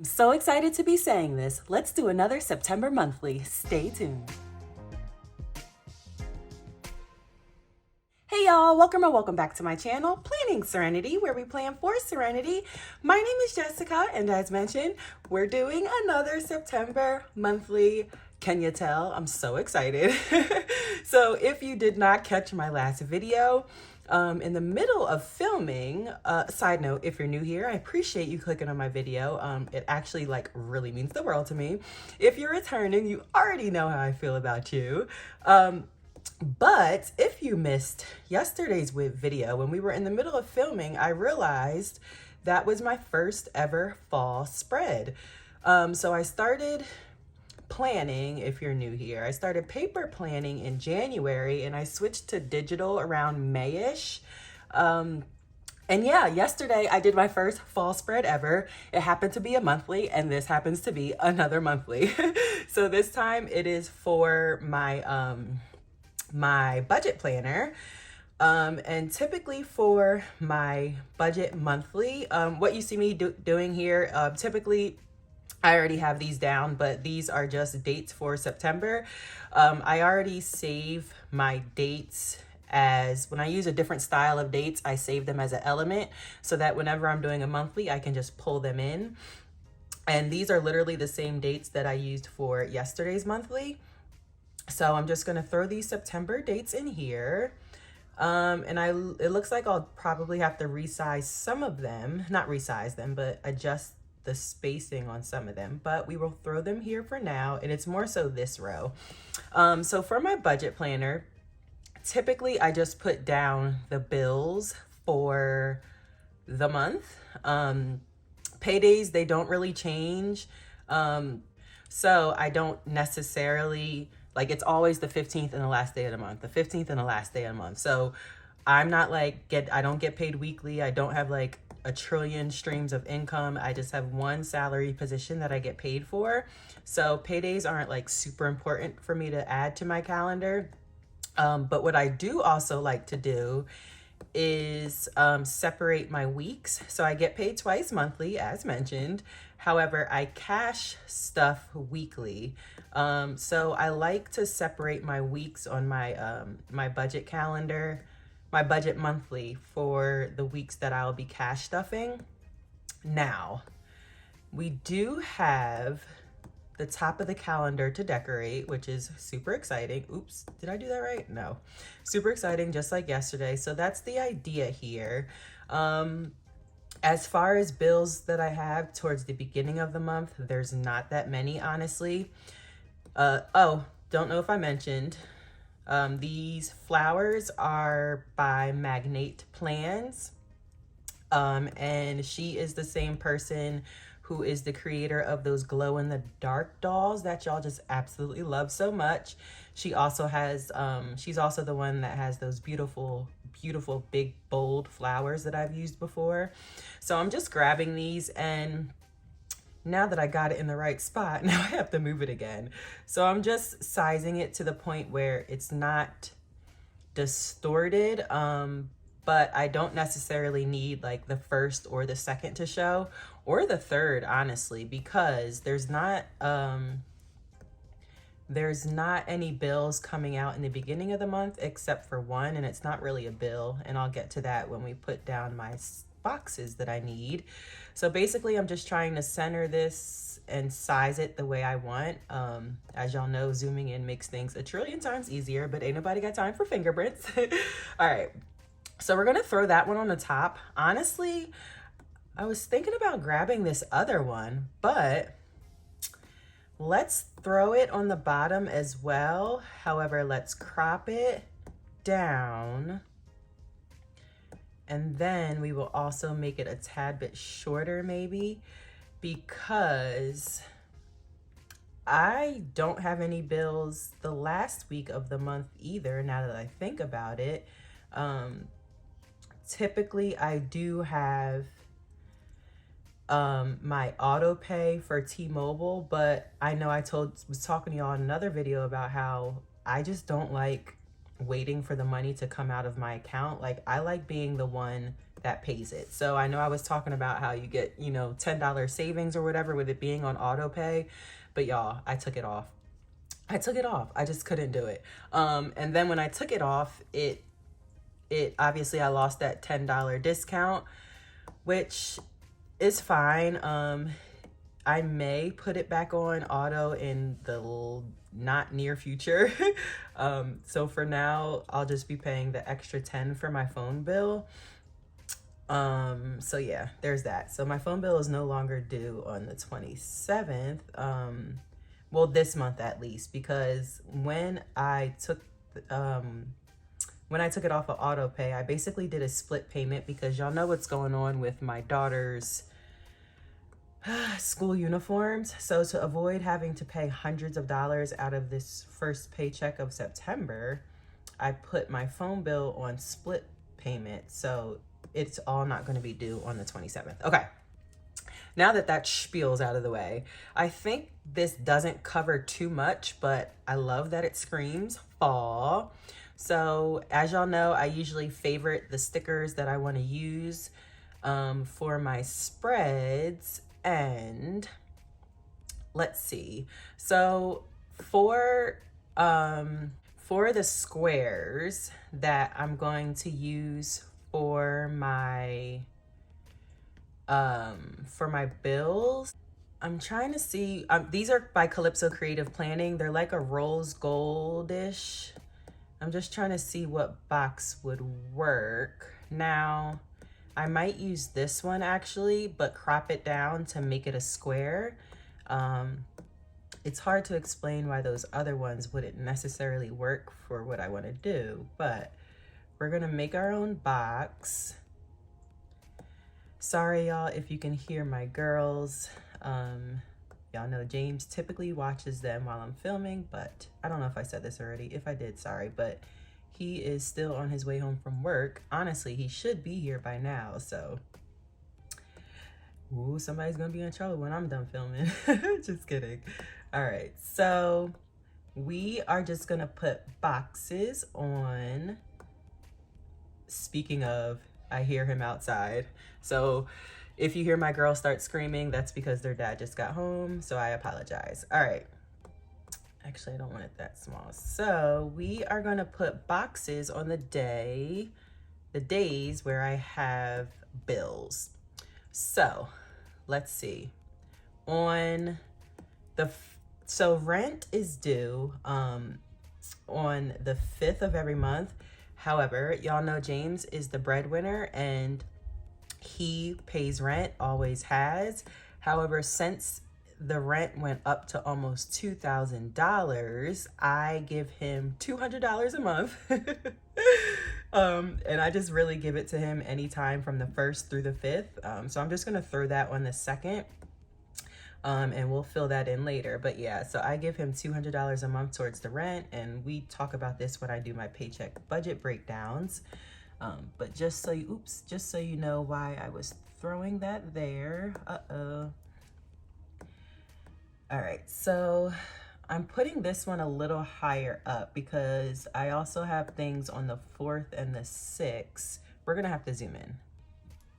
I'm so excited to be saying this. Let's do another September monthly. Stay tuned. Hey y'all, welcome back to my channel, Planning Serenity, where we plan for serenity. My name is Jessica, and as mentioned, we're doing another September monthly. Can you tell? I'm so excited. So if you did not catch my last video, in the middle of filming, side note, if you're new here, I appreciate you clicking on my video. It actually really means the world to me. If you're returning, you already know how I feel about you. But if you missed yesterday's video, when we were in the middle of filming, I realized that was my first ever fall spread. So I started planning, if you're new here, I started paper planning in January and I switched to digital around May-ish. And yeah, yesterday I did my first fall spread ever. It happened to be a monthly, and this happens to be another monthly. So this time it is for my my budget planner. And typically for my budget monthly, what you see me doing here, typically I already have these down, but these are just dates for September. I already save my dates as, when I use a different style of dates, I save them as an element so that whenever I'm doing a monthly, I can just pull them in. And these are literally the same dates that I used for yesterday's monthly. So I'm just gonna throw these September dates in here. And it looks like I'll probably have to resize some of them, not resize them, but adjust the spacing on some of them, but we will throw them here for now. And it's more so this row. So for my budget planner, typically I just put down the bills for the month. Paydays, they don't really change. So I don't necessarily, it's always the 15th and the last day of the month, the 15th and the last day of the month. So I'm not I don't get paid weekly. I don't have a trillion streams of income. I just have one salary position that I get paid for. So paydays aren't super important for me to add to my calendar. But what I do also like to do is separate my weeks. So I get paid twice monthly, as mentioned. However, I cash stuff weekly. So I like to separate my weeks on my my budget calendar, my budget monthly, for the weeks that I'll be cash stuffing. Now, we do have the top of the calendar to decorate, which is super exciting. Oops, did I do that right? No. Super exciting, just like yesterday. So that's the idea here. As far as bills that I have towards the beginning of the month, there's not that many, honestly. Oh, don't know if I mentioned, these flowers are by MagnatePlans. And she is the same person who is the creator of those glow-in-the-dark dolls that y'all just absolutely love so much. She also has, she's also the one that has those beautiful, beautiful, big, bold flowers that I've used before. So I'm just grabbing these, and now that I got it in the right spot, now I have to move it again. So I'm just sizing it to the point where it's not distorted, but I don't necessarily need the first or the second to show, or the third, honestly, because there's not any bills coming out in the beginning of the month except for one, and it's not really a bill, and I'll get to that when we put down my boxes that I need. So basically I'm just trying to center this and size it the way I want. As y'all know, zooming in makes things a trillion times easier, but ain't nobody got time for fingerprints. All right, so we're gonna throw that one on the top. Honestly, I was thinking about grabbing this other one, but let's throw it on the bottom as well. However, let's crop it down, and then we will also make it a tad bit shorter, maybe, because I don't have any bills the last week of the month either, now that I think about it. Typically I do have my auto pay for T-Mobile, but I know I was talking to y'all in another video about how I just don't like waiting for the money to come out of my account. I like being the one that pays it. So I know I was talking about how you get, you know, $10 savings or whatever with it being on auto pay, but y'all, I took it off. I took it off. I just couldn't do it. And then when I took it off, it obviously I lost that $10 discount, which is fine. I may put it back on auto in the not near future. So for now, I'll just be paying the extra 10 for my phone bill. So yeah, there's that. So my phone bill is no longer due on the 27th. Well, this month at least, because when I took it off of auto pay, I basically did a split payment because y'all know what's going on with my daughter's school uniforms. So to avoid having to pay hundreds of dollars out of this first paycheck of September, I put my phone bill on split payment. So it's all not going to be due on the 27th. Okay. Now that that spiel's out of the way, I think this doesn't cover too much, but I love that it screams fall. So as y'all know, I usually favorite the stickers that I want to use for my spreads. And let's see. So for the squares that I'm going to use for my bills, I'm trying to see, these are by Calypso Creative Planning. They're like a rose goldish. I'm just trying to see what box would work. Now, I might use this one actually, but crop it down to make it a square. It's hard to explain why those other ones wouldn't necessarily work for what I want to do, but we're gonna make our own box. Sorry, y'all, if you can hear my girls. Y'all know James typically watches them while I'm filming, but I don't know if I said this already. If I did, sorry, but he is still on his way home from work. Honestly, he should be here by now, so. Ooh, somebody's gonna be in trouble when I'm done filming. Just kidding. All right, so we are just gonna put boxes on. Speaking of, I hear him outside. So if you hear my girls start screaming, that's because their dad just got home, so I apologize. All right. Actually, I don't want it that small. So we are gonna put boxes on the days where I have bills. So let's see. So rent is due on the 5th of every month. However, y'all know James is the breadwinner and he pays rent, always has. However, since the rent went up to almost $2,000, I give him $200 a month. And I just really give it to him anytime from the 1st through the 5th. So I'm just gonna throw that on the 2nd. And we'll fill that in later. But yeah, so I give him $200 a month towards the rent, and we talk about this when I do my paycheck budget breakdowns. But just so you know why I was throwing that there. All right, so I'm putting this one a little higher up because I also have things on the 4th and the 6th. We're gonna have to zoom in.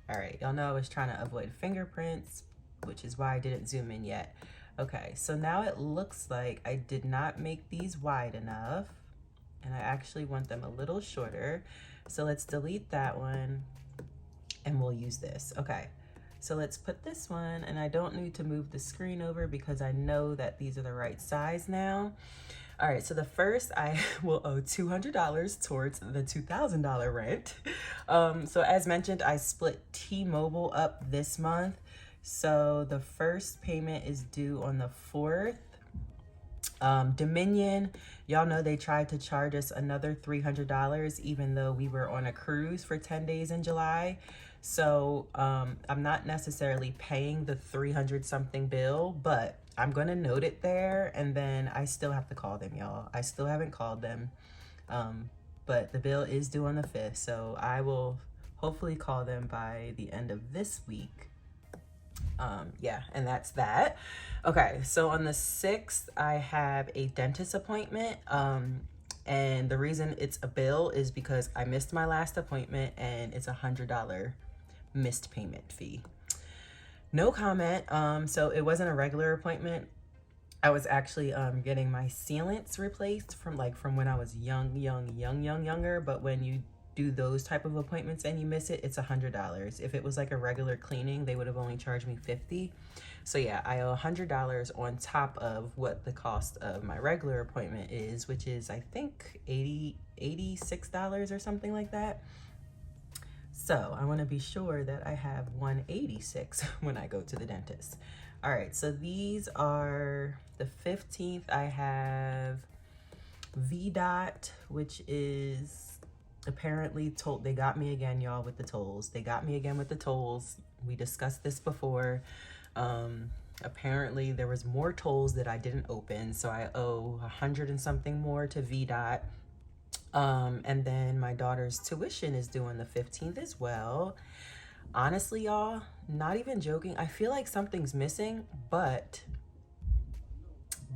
All right, y'all know I was trying to avoid fingerprints, which is why I didn't zoom in yet. Okay, so now it looks like I did not make these wide enough, and I actually want them a little shorter. So let's delete that one, and we'll use this. Okay, so let's put this one, and I don't need to move the screen over because I know that these are the right size now. All right, so the first, I will owe $200 towards the $2,000 rent. So as mentioned, I split T-Mobile up this month. So the first payment is due on the 4th. Dominion, y'all know they tried to charge us another $300 even though we were on a cruise for 10 days in July. So I'm not necessarily paying the 300 something bill, but I'm gonna note it there, and then I still have to call them, y'all. I still haven't called them, but the bill is due on the 5th, so I will hopefully call them by the end of this week. Yeah, and that's that. Okay, so on the 6th, I have a dentist appointment. And the reason it's a bill is because I missed my last appointment and it's $100 missed payment fee. No comment. So it wasn't a regular appointment. I was actually getting my sealants replaced from when I was younger. But when you do those type of appointments and you miss it, it's $100. If it was like a regular cleaning, they would have only charged me $50. So yeah, I owe $100 on top of what the cost of my regular appointment is, which is I think $86 or something like that. So I want to be sure that I have $186 when I go to the dentist. All right, so these are the 15th. I have VDOT, which is apparently told. They got me again, y'all, with the tolls. They got me again with the tolls. We discussed this before. Apparently there was more tolls that I didn't open, so I owe 100 and something more to VDOT. And then my daughter's tuition is due on the 15th as well. Honestly, y'all, not even joking, I feel like something's missing, but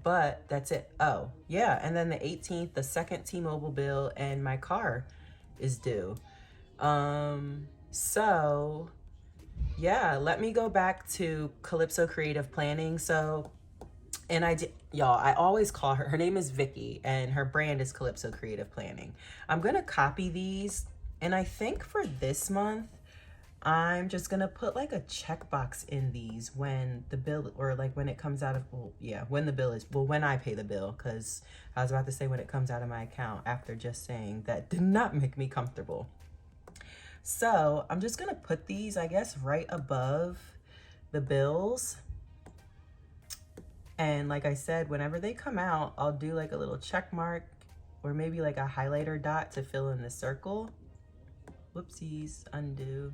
that's it. Oh yeah, and then the 18th, the second T-Mobile bill, and my car is due. So yeah, let me go back to Calypso Creative Planning. So, and y'all, I always call her name is Vicky, and her brand is Calypso Creative Planning. I'm gonna copy these, and I think for this month, I'm just gonna put like a checkbox in these when the bill, or like when it comes out of, well, yeah, when the bill is, well, when I pay the bill, because I was about to say when it comes out of my account after just saying that did not make me comfortable. So I'm just gonna put these, I guess, right above the bills. And like I said, whenever they come out, I'll do like a little check mark or maybe like a highlighter dot to fill in the circle. Whoopsies, undo.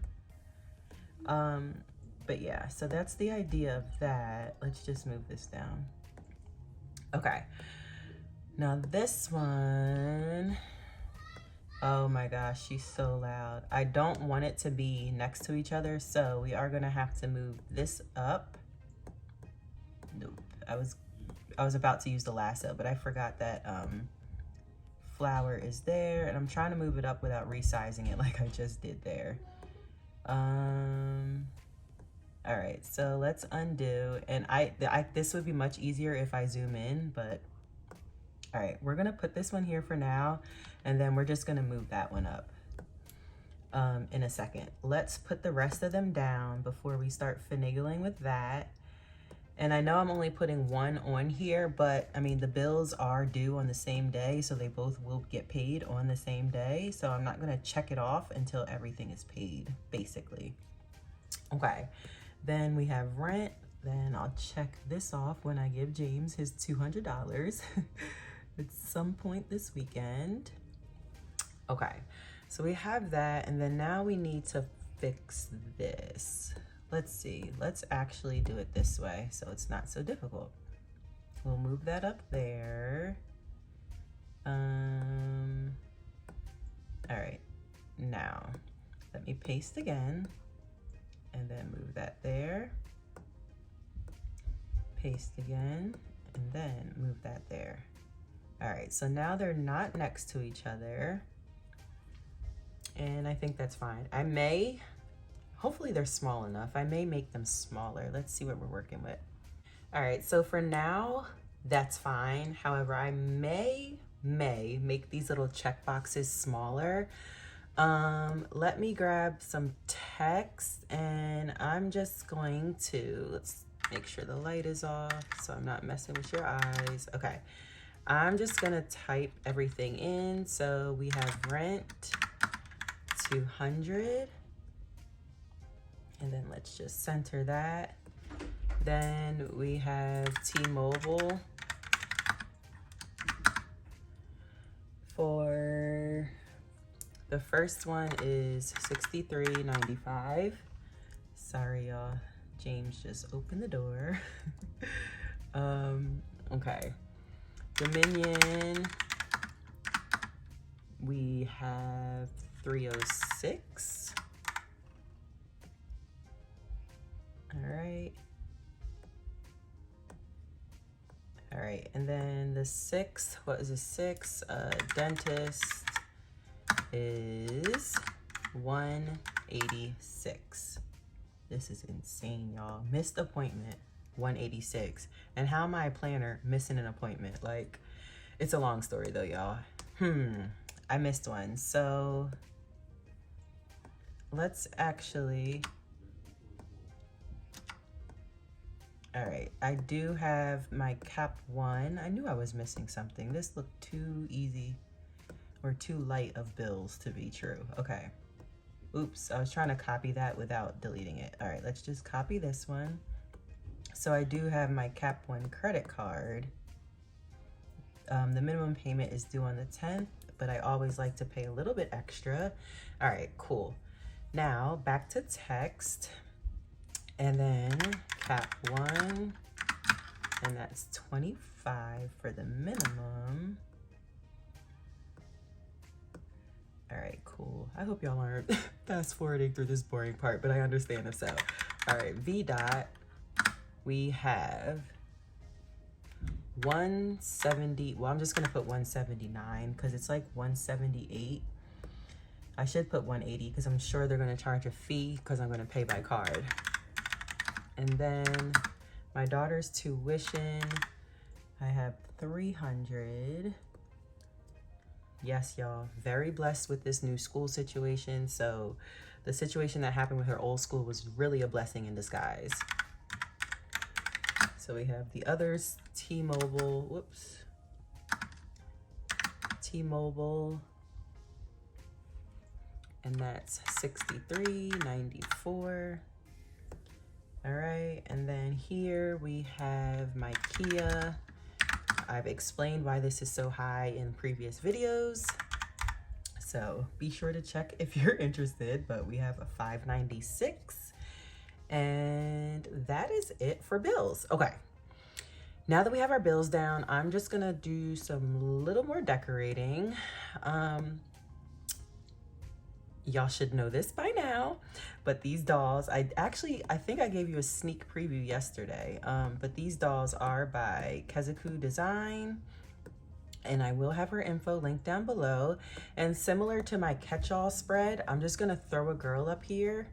But yeah, so that's the idea of that. Let's just move this down. Okay, now this one, oh my gosh, she's so loud. I don't want it to be next to each other, so we are gonna have to move this up. Nope, I was about to use the lasso, but I forgot that flower is there, and I'm trying to move it up without resizing it like I just did there. All right, so let's undo, and this would be much easier if I zoom in, but all right, we're gonna put this one here for now, and then we're just gonna move that one up in a second. Let's put the rest of them down before we start finagling with that. And I know I'm only putting one on here, but I mean, the bills are due on the same day, so they both will get paid on the same day. So I'm not gonna check it off until everything is paid, basically. Okay, then we have rent. Then I'll check this off when I give James his $200 at some point this weekend. Okay, so we have that, and then now we need to fix this. Let's see, let's actually do it this way so it's not so difficult. We'll move that up there. All right, now let me paste again and then move that there. Paste again and then move that there. All right, so now they're not next to each other, and I think that's fine. I may, hopefully they're small enough. I may make them smaller. Let's see what we're working with. All right, so for now, that's fine. However, I may make these little check boxes smaller. Let me grab some text, and I'm just going to, let's make sure the light is off so I'm not messing with your eyes. Okay, I'm just gonna type everything in. So we have rent, 200. And then let's just center that. Then we have T-Mobile for the first one is $63.95. Sorry, y'all. James just opened the door. Okay. Dominion, we have 306. All right, and then the 6, what is a 6? Dentist is 1 186. This is insane, y'all. Missed appointment, 186. And how am I a planner missing an appointment? Like, it's a long story though, y'all. I missed one. So let's actually, all right, I do have my cap 1. I knew I was missing something. This looked too easy or too light of bills to be true. Okay. Oops, I was trying to copy that without deleting it. All right, let's just copy this one. So I do have my cap 1 credit card. The minimum payment is due on the 10th, but I always like to pay a little bit extra. All right, cool. Now back to text, and then cap 1, and that's 25 for the minimum. All right, cool. I hope y'all aren't fast forwarding through this boring part, but I understand if so. All right, V dot, we have 170. Well, I'm just gonna put 179 because it's like 178. I should put 180 because I'm sure they're gonna charge a fee because I'm gonna pay by card. And then my daughter's tuition, I have 300. Yes, y'all, very blessed with this new school situation. So the situation that happened with her old school was really a blessing in disguise. So we have the others, T-Mobile, whoops. T-Mobile, and that's $63.94. All right, and then here we have my Kia. I've explained why this is so high in previous videos, so be sure to check if you're interested, but we have a $596, and that is it for bills. Okay, now that we have our bills down, I'm just gonna do some little more decorating. Y'all should know this by now, but these dolls, I think I gave you a sneak preview yesterday, but these dolls are by KezaKuDesign, and I will have her info linked down below. And similar to my catch-all spread, I'm just gonna throw a girl up here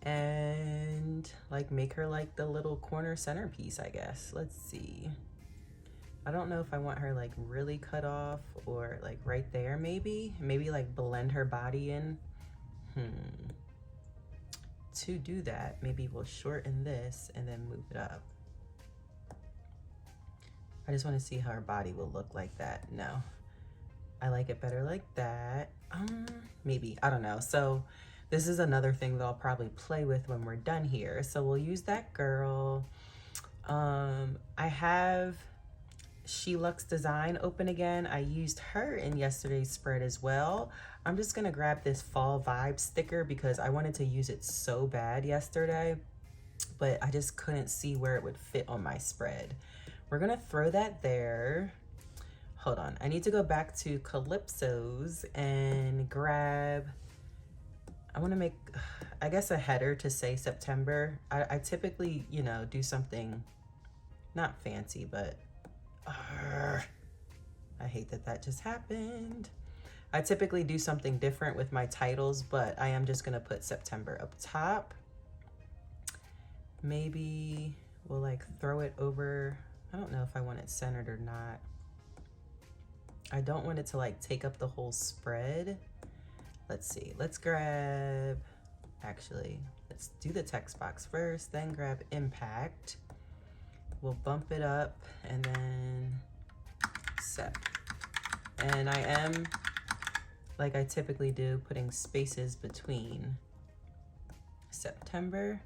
and like make her like the little corner centerpiece, I guess. Let's see. I don't know if I want her like really cut off or like right there, maybe like blend her body in. To do that, maybe we'll shorten this and then move it up. I just want to see how her body will look like that. No, I like it better like that. Maybe, I don't know. So this is another thing that I'll probably play with when we're done here. So we'll use that girl. I have SheLuxDesign open again. I used her in yesterday's spread as well. I'm just gonna grab this fall vibe sticker because I wanted to use it so bad yesterday, but I just couldn't see where it would fit on my spread. We're gonna throw that there. Hold on, I need to go back to Calypso's and grab, I wanna make, I guess, a header to say September. I typically, you know, do something not fancy, but I hate that that just happened. I typically do something different with my titles, but I am just gonna put September up top. Maybe we'll like throw it over. I don't know if I want it centered or not. I don't want it to like take up the whole spread. Let's see, let's grab, actually, let's do the text box first, then grab impact. We'll bump it up and then set. And I am, like I typically do, putting spaces between September.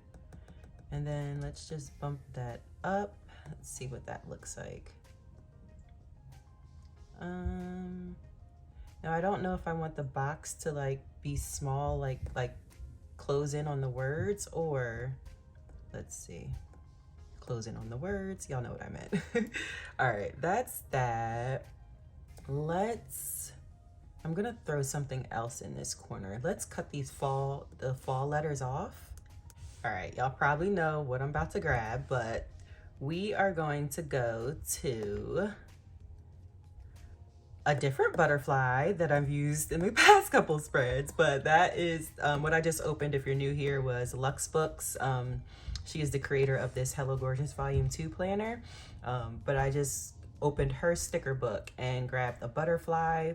And then let's just bump that up. Let's see what that looks like. Now I don't know if I want the box to like be small, like close in on the words, or let's see. Close in on the words, y'all know what I meant. All right, that's that. I'm gonna throw something else in this corner. Let's cut the fall letters off. All right, y'all probably know what I'm about to grab, but we are going to go to a different butterfly that I've used in the past couple spreads, but that is what I just opened. If you're new here, was Luxbooks. She is the creator of this Hello Gorgeous Volume 2 planner, but I just opened her sticker book and grabbed a butterfly.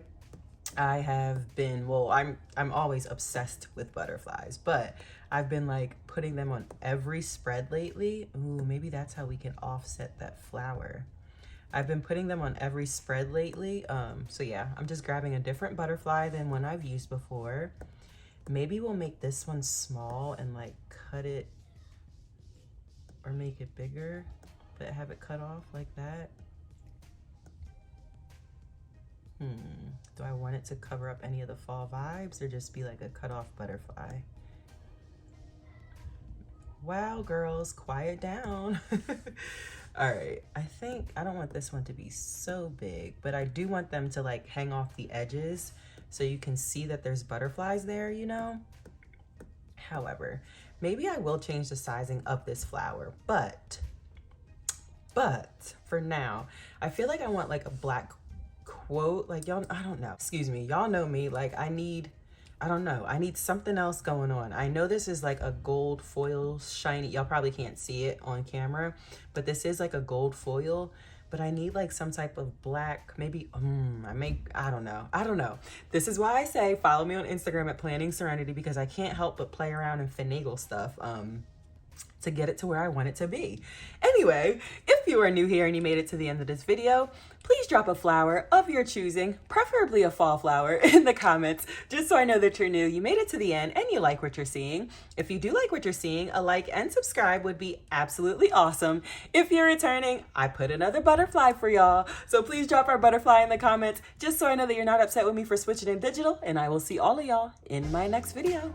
I have been, well, I'm always obsessed with butterflies, but I've been like putting them on every spread lately. Ooh, maybe that's how we can offset that flower. I've been putting them on every spread lately. So yeah, I'm just grabbing a different butterfly than one I've used before. Maybe we'll make this one small and like cut it or make it bigger, but have it cut off like that. Do I want it to cover up any of the fall vibes or just be like a cut off butterfly? Wow, girls, quiet down. All right, I think I don't want this one to be so big, but I do want them to like hang off the edges so you can see that there's butterflies there, you know? However, maybe I will change the sizing of this flower, but for now, I feel like I want like a black quote, like y'all, I don't know, excuse me, y'all know me, like I need something else going on. I know this is like a gold foil shiny, y'all probably can't see it on camera, but this is like a gold foil, but I need like some type of black, maybe, I don't know. This is why I say follow me on Instagram at Planning Serenity, because I can't help but play around and finagle stuff to get it to where I want it to be. Anyway, if you are new here and you made it to the end of this video, please drop a flower of your choosing, preferably a fall flower, in the comments, just so I know that you're new, you made it to the end, and you like what you're seeing. If you do like what you're seeing, a like and subscribe would be absolutely awesome. If you're returning, I put another butterfly for y'all, so please drop our butterfly in the comments, just so I know that you're not upset with me for switching in digital, and I will see all of y'all in my next video.